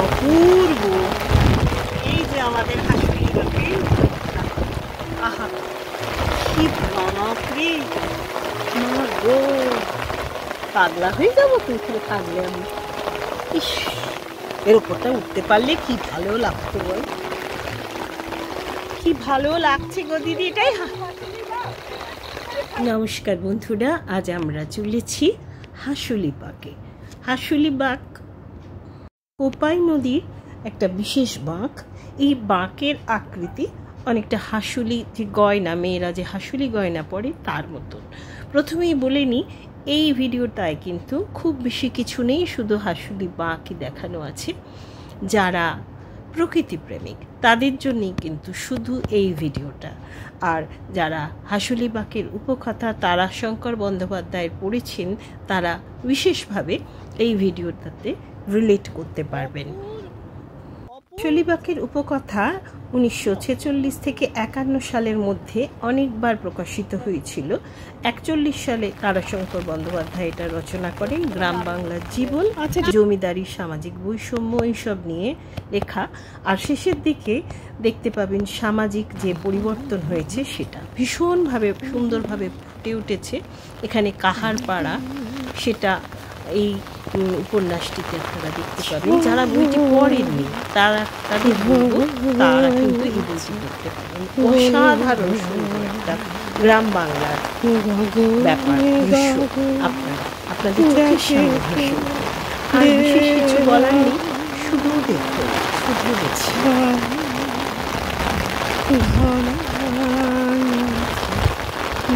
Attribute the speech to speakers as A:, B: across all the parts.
A: অপূর্ব। এই যে আমাদের হাসপাতাল, আহা কি ভয়ানক রে, মা গো, পাগলা হয়ে যাবো তুই এখানে থাকলে। আমি ইস, এর উপরটা উঠতে পারলে কি ভালো লাগতো বল, কি ভালো লাগছে গো দিদি। এটাই নমস্কার বন্ধুরা, আজ আমরা চলেছি হাঁসুলি বাঁকে। হাঁসুলি বাঁক কোপাই নদীর একটা বিশেষ বাঁক। এই বাঁকের আকৃতি অনেকটা হাঁসুলি যে গয়না, মেয়েরা যে হাঁসুলি গয়না পরে তার মতন। প্রথমেই বলে নিই, এই ভিডিওটায় কিন্তু খুব বেশি কিছু নেই, শুধু হাঁসুলি বাঁকই দেখানো আছে। যারা প্রকৃতি প্রেমিক তাদের জন্যই কিন্তু শুধু এই ভিডিওটা। আর যারা হাঁসুলি বাঁকের উপকথা তারাশঙ্কর বন্দ্যোপাধ্যায়ের পড়েছেন তারা বিশেষভাবে এই ভিডিওটাতে রিলেট করতে পারবেন। হাঁসুলি বাঁকের উপকথা 1946 থেকে 51 সালের মধ্যে অনেকবার প্রকাশিত হয়েছিল। 41 সালে তারাশঙ্কর বন্দ্যোপাধ্যায় এটা রচনা করেন। গ্রাম বাংলার জীবন, জমিদারি, সামাজিক বৈষম্য এইসব নিয়ে লেখা। আর শেষের দিকে দেখতে পাবেন সামাজিক যে পরিবর্তন হয়েছে সেটা ভীষণভাবে সুন্দরভাবে ফুটে উঠেছে এখানে কাহার পাড়া, সেটা এই উপন্যাসটিতে আপনারা দেখতে পাবেন। যারা বইটি পড়েননি তাদের বলবো তারা কিন্তু এই বইটি দেখতে পাবেন। অসাধারণ সুন্দর একটা গ্রাম বাংলার ব্যাপার দৃশ্য আপনাদের চোখের সামনে ভেসে উঠবে। আর বিশেষ কিছু বলার নেই, শুধু দেখুন, শুধু দেখছি।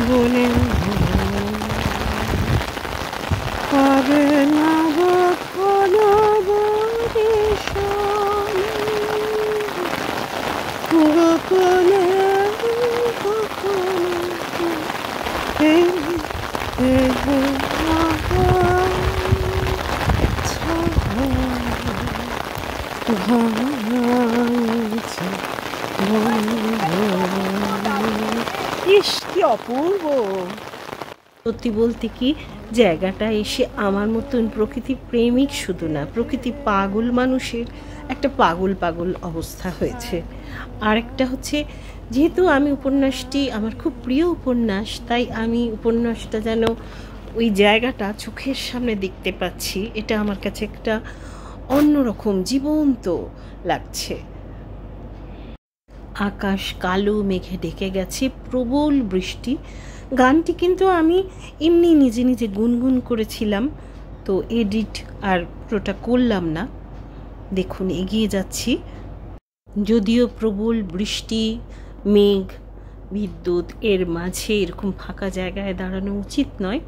A: বলে পাবে না গোপনে ইস কি অপূর্ব। সত্যি বলতে কি, জায়গাটা এসে আমার মতন প্রকৃতি প্রেমিক শুধু না, প্রকৃতি পাগল মানুষের একটা পাগল পাগল অবস্থা হয়েছে। আরেকটা হচ্ছে, যেহেতু আমি উপন্যাসটি আমার খুব প্রিয় উপন্যাস, তাই আমি উপন্যাসটা যেন ওই জায়গাটা চোখের সামনে দেখতে পাচ্ছি। এটা আমার কাছে একটা অন্যরকম জীবন্ত লাগছে। আকাশ কালো মেঘে ঢেকে গেছে, প্রবল বৃষ্টি। গানটি কিন্তু আমি এমনি নিজে নিজে গুনগুন করেছিলাম, তো এডিট আর পুরোটা করলাম না। দেখুন এগিয়ে যাচ্ছি, যদিও প্রবল বৃষ্টি, মেঘ, বিদ্যুৎ এর মাঝে এরকম ফাঁকা জায়গায় দাঁড়ানো উচিত নয়,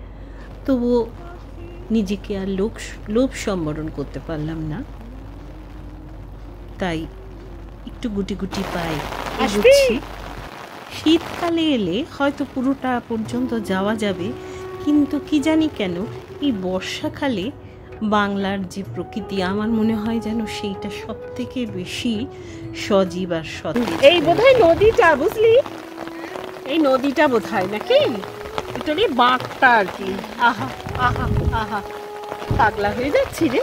A: তবুও নিজেকে আর লোভ সম্বরণ করতে পারলাম না, তাই একটু গুটি গুটি পাই এগোচ্ছি। শীতকালে এলে হয়তো পুরোটা পর্যন্ত যাওয়া যাবে, কিন্তু কি জানি কেন এই বর্ষাকালে বাংলার যে প্রকৃতি আমার মনে হয় যেন সেইটা সব থেকে বেশি সজীব আর সতেজ। এই বোধহয় নদীটা, বুঝলি, এই নদীটা বোধহয় নাকি এটা রে, বাঁকটা আর কি। আহা আহা আহা, পাগলা হয়ে যাচ্ছি রে।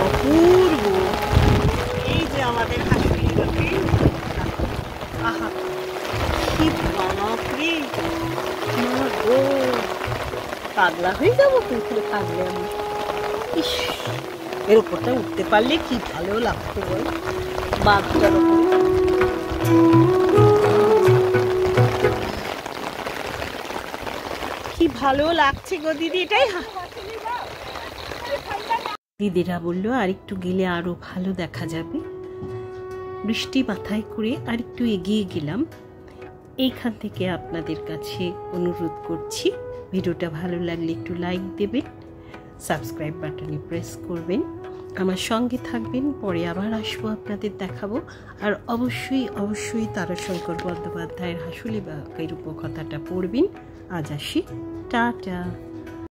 A: অপূর্ব। এই যে আমাদের হাসপাতাল, আহা কি ভয়ানক রে, মা গো, পাগলা হয়ে যাবো তুই এখানে থাকলে। আমি ইস, এর উপরটা উঠতে পারলে কি ভালো লাগতো বল, বাঘটার উপর। কি ভালো লাগছে গো দিদি। এটাই দিদিরা বললো আর একটু গেলে আরো ভালো দেখা যাবে। বৃষ্টি মাথায় করে আর একটু এগিয়ে গেলাম। এইখান থেকে আপনাদের কাছে অনুরোধ করছি, ভিডিওটা ভালো লাগলে একটু লাইক দেবেন, সাবস্ক্রাইব বাটনে প্রেস করবেন, আমার সঙ্গে থাকবেন। পরে আবার আসবো, আপনাদের দেখাবো। আর অবশ্যই অবশ্যই তারাশঙ্কর বন্দ্যোপাধ্যায়ের হাঁসুলি বাঁকের উপকথাটা পড়বেন। আজ আসি, টাটা।